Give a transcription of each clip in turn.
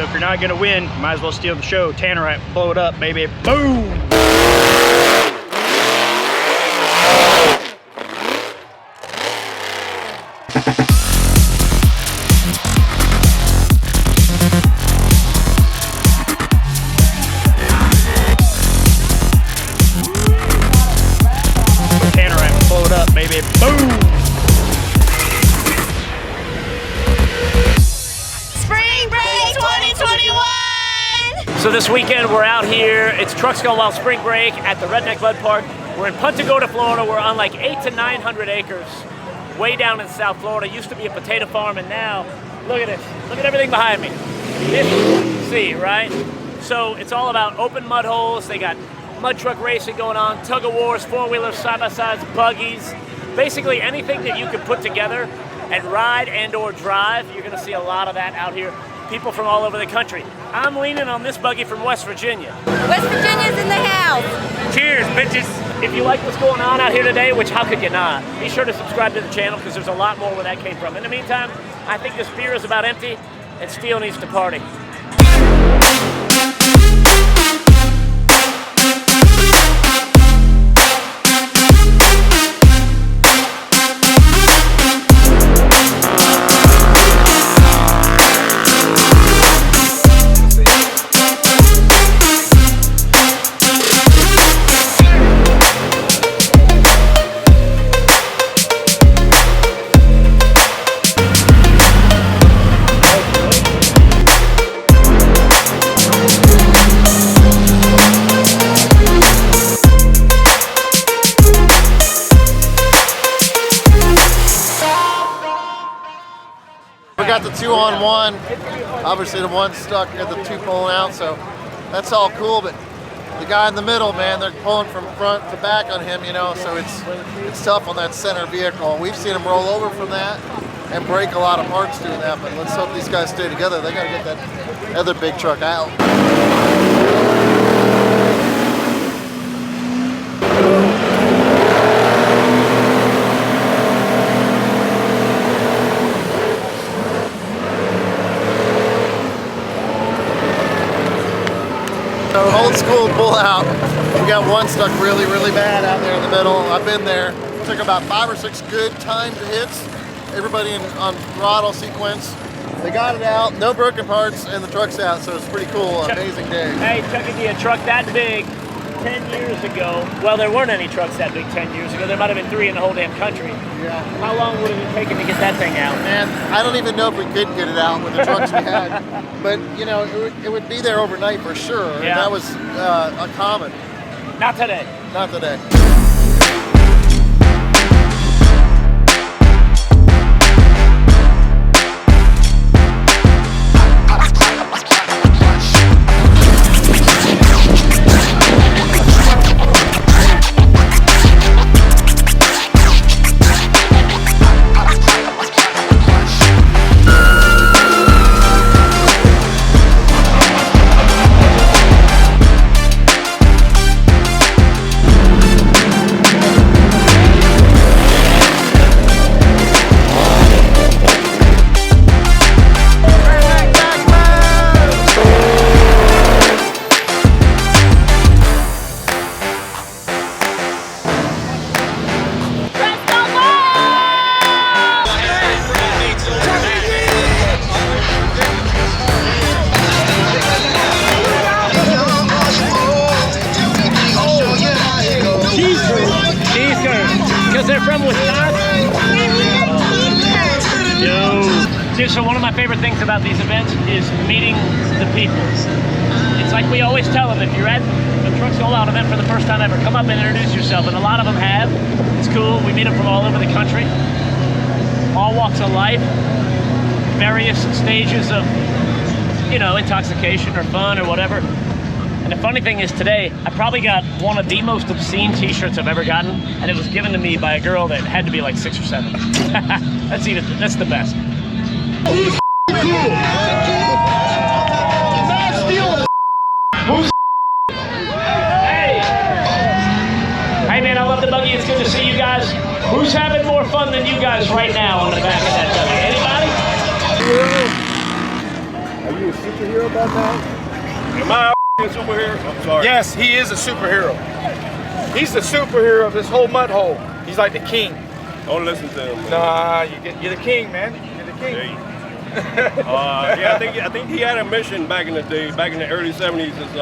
So if you're not gonna win, you might as well steal the show. Tannerite, blow it up, baby. Boom! Tannerite, blow it up, baby. Boom! So this weekend we're out here, it's Trucks Going Wild Spring Break at the Redneck Mud Park. We're in Punta Gorda, Florida. We're on like 800 to 900 acres, way down in South Florida. Used to be a potato farm, and now, look at this. Look at everything behind me. See, right? So it's all about open mud holes. They got mud truck racing going on, tug of wars, four-wheelers, side-by-sides, buggies. Basically anything that you can put together and ride and or drive, you're gonna see a lot of that out here. People from all over the country. I'm leaning on this buggy from West Virginia. West Virginia's in the house. Cheers, bitches. If you like what's going on out here today, which how could you not, be sure to subscribe to the channel because there's a lot more where that came from. In the meantime, I think this beer is about empty and Steele needs to party. We got the 2-on-1. Obviously the one stuck at the two pulling out, so that's all cool. But the guy in the middle, man, they're pulling from front to back on him, you know, so it's tough on that center vehicle. We've seen him roll over from that and break a lot of parts doing that, but let's hope these guys stay together. They got to get that other big truck out. So old school pull out. We got one stuck really, really bad out there in the middle. I've been there. It took about 5 or 6 good timed hits. Everybody on throttle sequence. They got it out, no broken parts, and the truck's out, so it's pretty cool. Amazing day. Hey, Chuck, if you had a truck that big 10 years ago, well, there weren't any trucks that big 10 years ago. There might have been 3 in the whole damn country. Yeah. How long would it have taken to get that thing out? Man, I don't even know if we could get it out with the trucks we had. But, you know, it would be there overnight for sure. Yeah. And that was uncommon. Not today. Not today. Because they're from Wisconsin? Dude, so one of my favorite things about these events is meeting the people. It's like we always tell them, if you're at a Trucks Going Wild event for the first time ever, come up and introduce yourself. And a lot of them have. It's cool. We meet them from all over the country. All walks of life. Various stages of, you know, intoxication or fun or whatever. And the funny thing is today, I probably got one of the most obscene t-shirts I've ever gotten, and it was given to me by a girl that had to be like 6 or 7. That's the best. Who's cool? Not stealing. Who's Hey man, I love the buggy. It's good to see you guys. Who's having more fun than you guys right now on the back of that buggy? Anybody? Are you superhero about that? Am I a superhero? I'm sorry. Yes, he is a superhero. He's the superhero of this whole mud hole. He's like the king. Don't listen to him, man. Nah, you're the king, man. You're the king. Yeah, I think he had a mission back in the day, back in the early 70s, as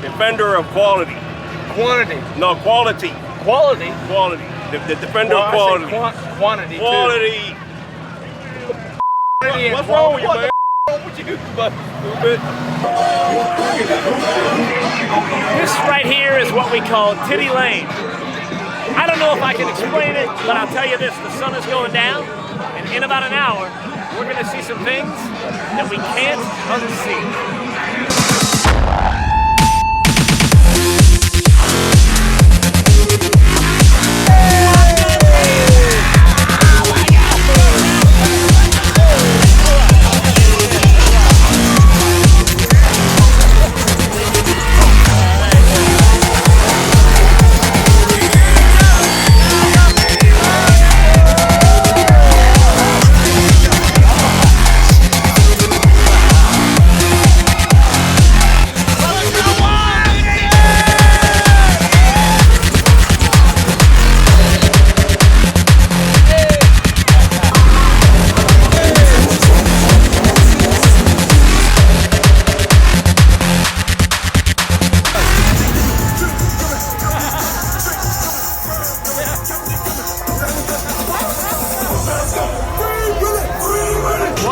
defender of quality. Quantity. No, quality. Quality? Quality. The defender of quality. Quantity, quality. Quantity. What's wrong with you, man? What's wrong with you, stupid? This right here is what we call Titty Lane. I don't know if I can explain it, but I'll tell you this, the sun is going down, and in about an hour, we're gonna see some things that we can't unsee.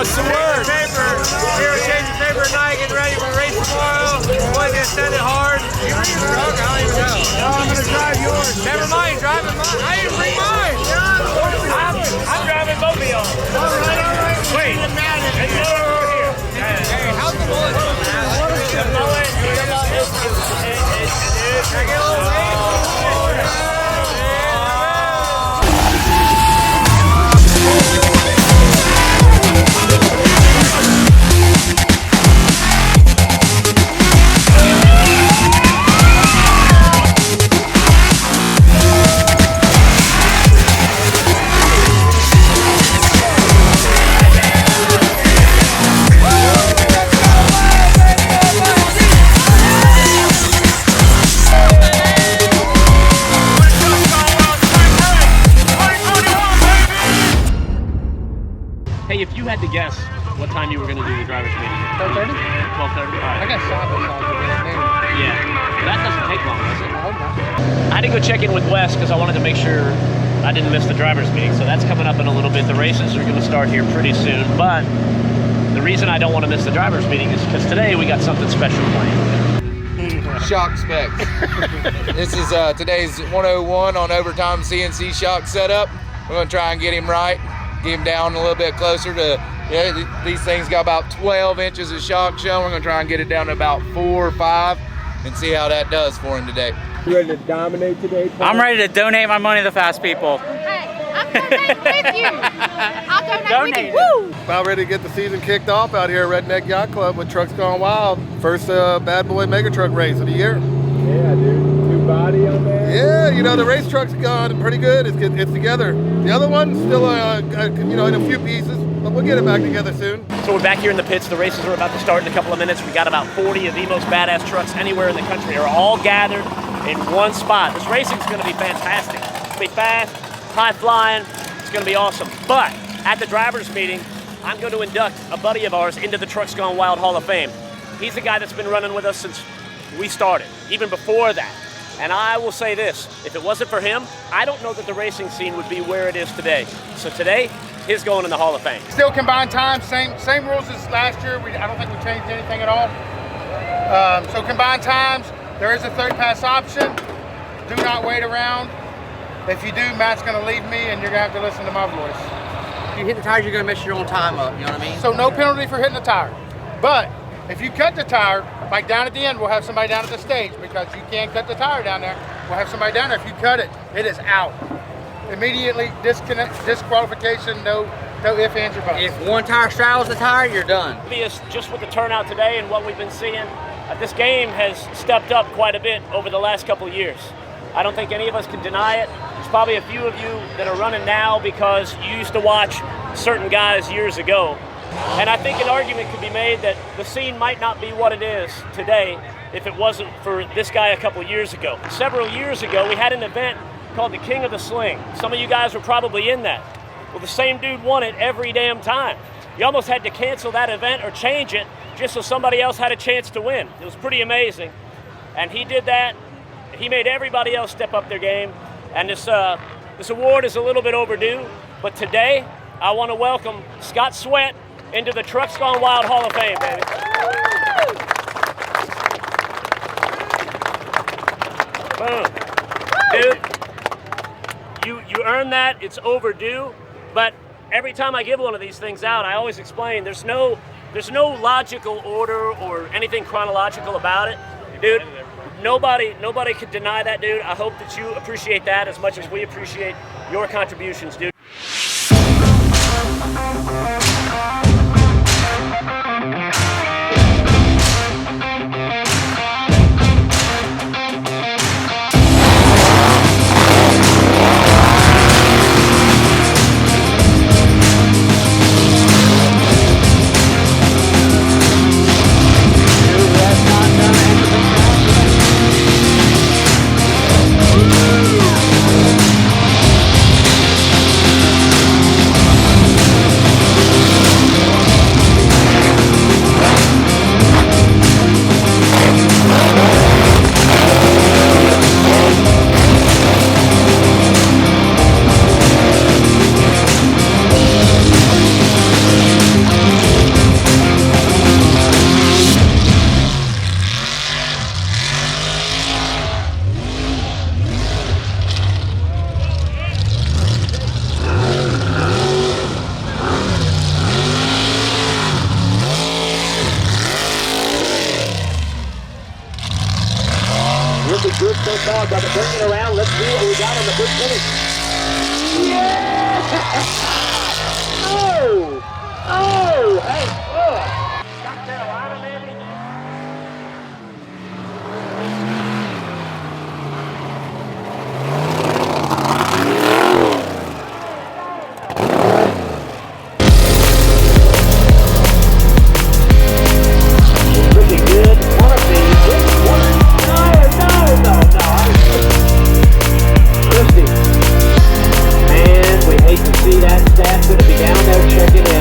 What's the word? Here, change the paper tonight, getting ready for the race tomorrow. Boy, gonna send it hard. You bring your truck? I don't even know. No, I'm gonna drive yours. Never mind, driving mine. I didn't bring mine. I'm driving both of y'all. All right. Wait, and you're over here. Hey, how's the bullet? The bullet is I get a little Hey, if you had to guess what time you were going to do the driver's meeting. 12:30? 12:30? All right. I got shot this all today. Yeah. That doesn't take long, does it? I hope not. I had to go check in with Wes because I wanted to make sure I didn't miss the driver's meeting. So that's coming up in a little bit. The races are going to start here pretty soon. But the reason I don't want to miss the driver's meeting is because today we got something special planned. Shock specs. This is today's 101 on overtime CNC shock setup. We're going to try and get him right, get him down a little bit closer to, these things got about 12 inches of shock showing. We're going to try and get it down to about 4 or 5 and see how that does for him today. You ready to dominate today, Paul? I'm ready to donate my money to the fast people. Hey, I'm donating with you. I'll donate with you. Woo! About ready to get the season kicked off out here at Redneck Yacht Club with Trucks Gone Wild. First bad boy mega truck race of the year. Yeah, dude. New body on there. Yeah, you know, the race truck's gone pretty good. It's together. The other one's still, in a few pieces, but we'll get it back together soon. So we're back here in the pits. The races are about to start in a couple of minutes. We got about 40 of the most badass trucks anywhere in the country are all gathered in one spot. This racing's going to be fantastic. It's going to be fast, high flying. It's going to be awesome. But at the drivers' meeting, I'm going to induct a buddy of ours into the Trucks Gone Wild Hall of Fame. He's the guy that's been running with us since we started, even before that. And I will say this, if it wasn't for him, I don't know that the racing scene would be where it is today. So today, he's going in the Hall of Fame. Still combined time, same rules as last year. I don't think we changed anything at all. So combined times, there is a third pass option. Do not wait around. If you do, Matt's gonna leave me and you're gonna have to listen to my voice. If you hit the tires, you're gonna mess your own time up, you know what I mean? So no penalty for hitting the tire. But if you cut the tire, like down at the end, we'll have somebody down at the stage because you can't cut the tire down there. We'll have somebody down there. If you cut it, it is out. Immediately disqualification, no ifs, ands, or buts. If one tire straddles the tire, you're done. Just with the turnout today and what we've been seeing, this game has stepped up quite a bit over the last couple of years. I don't think any of us can deny it. There's probably a few of you that are running now because you used to watch certain guys years ago. And I think an argument could be made that the scene might not be what it is today if it wasn't for this guy a couple years ago. Several years ago, we had an event called the King of the Sling. Some of you guys were probably in that. Well, the same dude won it every damn time. You almost had to cancel that event or change it just so somebody else had a chance to win. It was pretty amazing. And he did that. He made everybody else step up their game. And this award is a little bit overdue. But today, I want to welcome Scott Sweat into the Trucks Gone Wild Hall of Fame, baby. Boom. Dude, you earned that. It's overdue. But every time I give one of these things out, I always explain there's no logical order or anything chronological about it. Dude, nobody could deny that, dude. I hope that you appreciate that as much as we appreciate your contributions, dude. Good so far, got to bring it around. Let's see what we got on the big finish. Yeah! Oh! Oh! Hey! Oh! South Carolina, man. Looking good. One of these. Christy, man, we hate to see that staff going to be down there checking in.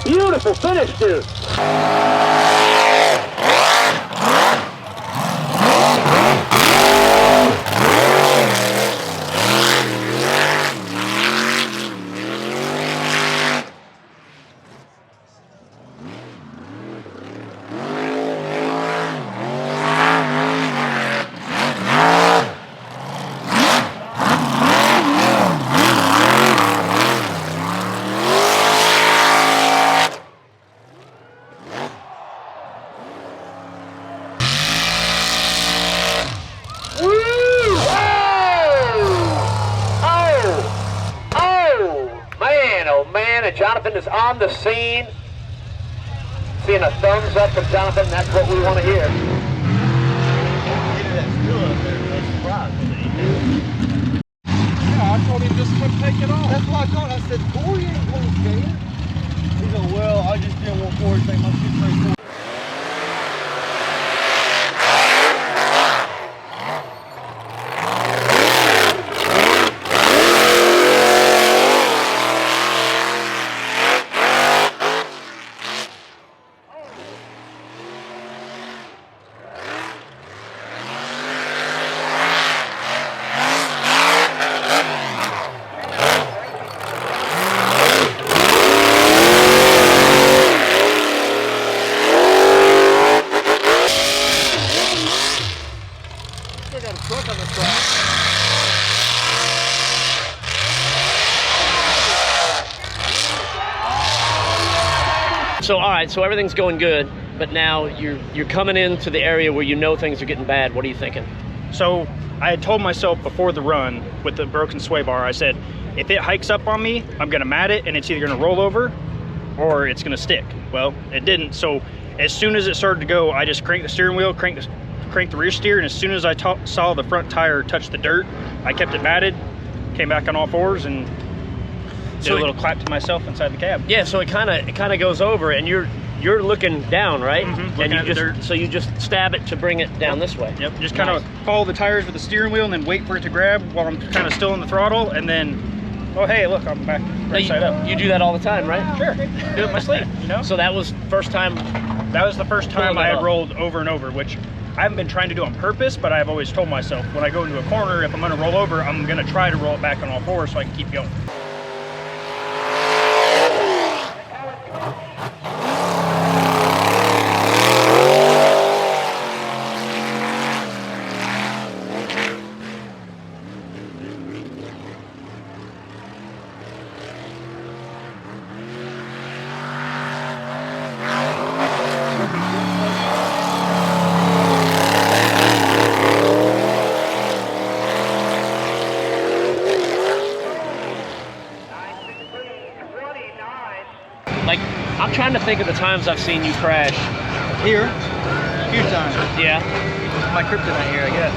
Beautiful finish, dude. minute. Jonathan is on the scene. Seeing a thumbs up from Jonathan, that's what we want to hear. Yeah, I told him just to take it off. That's what I told him. I said, Corey ain't going to skate. He said, well, I just didn't want Corey to say my shit straight forward. So all right, so everything's going good, but now you're coming into the area where you know things are getting bad. What are you thinking? So I had told myself before the run with the broken sway bar, I said, if it hikes up on me, I'm gonna mat it and it's either gonna roll over or it's gonna stick. Well, it didn't. So as soon as it started to go, I just cranked the steering wheel, cranked the rear steer, and as soon as I saw the front tire touch the dirt, I kept it matted, came back on all fours, and did a little clap to myself inside the cab. Yeah, so it kind of goes over, and you're looking down, right? Mm-hmm, and you just stab it to bring it down this way. Yep. Just kind of follow the tires with the steering wheel, and then wait for it to grab while I'm kind of still in the throttle, and then, oh hey, look, I'm back right side up. You do that all the time, right? Sure. Do it in my sleep. You know. So that was first time. That was the first time I had rolled over and over, which I haven't been trying to do on purpose, but I've always told myself when I go into a corner, if I'm going to roll over, I'm going to try to roll it back on all fours so I can keep going. Like, I'm trying to think of the times I've seen you crash. Here, a few times. Yeah. My kryptonite here, I guess.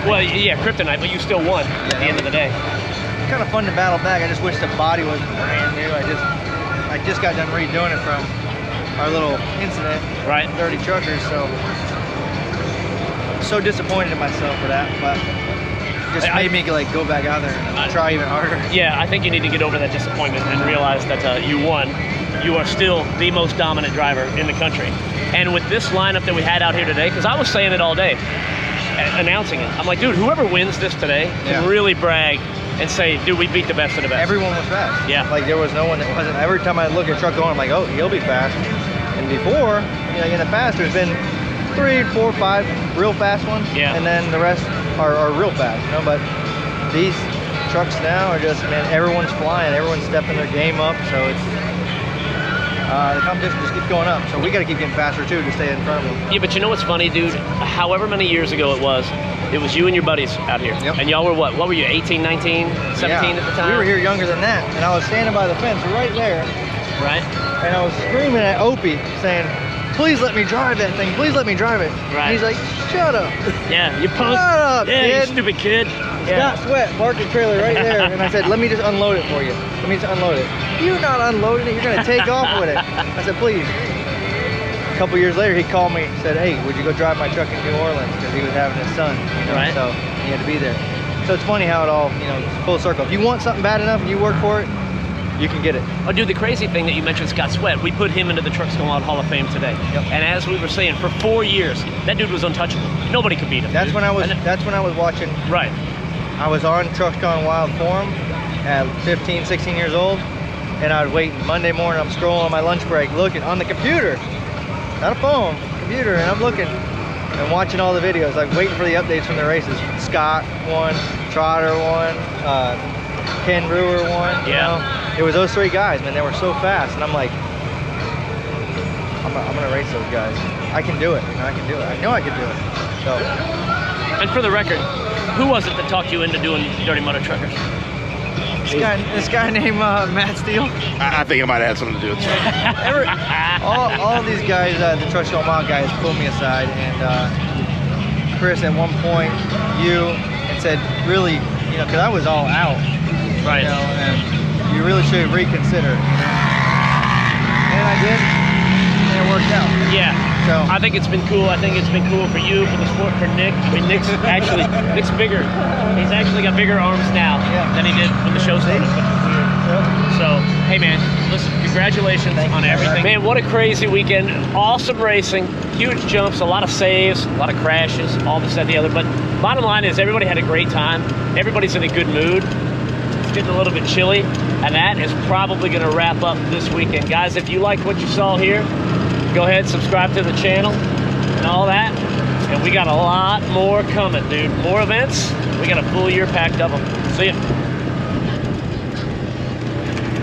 Well, yeah, kryptonite, but you still won at the end of the day. It's kind of fun to battle back. I just wish the body was brand new. I just got done redoing it from our little incident. Right. Dirty Truckers, so disappointed in myself for that, but just made me like go back out there and try even harder. Yeah, I think you need to get over that disappointment and realize that you won. You are still the most dominant driver in the country. And with this lineup that we had out here today, because I was saying it all day, announcing it, I'm like, dude, whoever wins this today can really brag and say, dude, we beat the best of the best. Everyone was fast. Yeah. Like there was no one that wasn't. Every time I look at a truck going, I'm like, oh, he'll be fast. And before, you know, in the past, there's been 3, 4, 5 real fast ones. Yeah. And then the rest are real fast, you know, but these trucks now are just, man, everyone's flying, everyone's stepping their game up, so it's, the competition just keeps going up, so we got to keep getting faster too to stay in front of them. Yeah, but you know what's funny, dude? However many years ago it was you and your buddies out here. Yep. And y'all were what were you, 18, 19, 17 at the time? We were here younger than that, and I was standing by the fence right there. Right. And I was screaming at Opie, saying, please let me drive that thing, please let me drive it. Right. And he's like, shut up. Yeah, you punk. Shut up, yeah, kid. you stupid kid. Scott Sweat parked the trailer right there, and I said, let me just unload it for you. Let me just unload it. You're not unloading it, you're gonna take off with it. I said, please. A couple years later, he called me, said, hey, would you go drive my truck in New Orleans? Because he was having his son, you know, so he had to be there. So it's funny how it all, you know, full circle. If you want something bad enough and you work for it, you can get it. Oh, dude, the crazy thing that you mentioned, Scott Sweat, we put him into the Trucks Gone Wild Hall of Fame today. Yep. And as we were saying, for 4 years, that dude was untouchable. Nobody could beat him. That's when I was watching. Right. I was on Trucks Gone Wild forum at 15, 16 years old, and I was waiting Monday morning. I'm scrolling on my lunch break, looking on the computer, not a phone, computer, and I'm looking and watching all the videos, like waiting for the updates from the races. Scott won, Trotter won, Ken Brewer won. You know? It was those 3 guys, man. They were so fast, and I'm like, I'm gonna race those guys. I can do it. You know, I can do it. I know I can do it. So. And for the record, who was it that talked you into doing Dirty Mud Truckers? This guy named Matt Steele. I think it might have had something to do with it. all of these guys, the Trucks Going Wild guys, pulled me aside, and Chris, at one point, and said, really, you know, because I was all out, right? You know, and you really should reconsider. And I did, and it worked out. Yeah. So I think it's been cool. I think it's been cool for you, for the sport, for Nick. I mean, Nick's bigger. He's actually got bigger arms now than he did when the show started. So, hey man, listen, congratulations on everything. Man, what a crazy weekend. Awesome racing, huge jumps, a lot of saves, a lot of crashes, all this, that, the other. But bottom line is everybody had a great time. Everybody's in a good mood. It's getting a little bit chilly, and that is probably gonna wrap up this weekend. Guys, if you liked what you saw here, go ahead, subscribe to the channel and all that. And we got a lot more coming, dude. More events. We got a full year packed of them. See ya.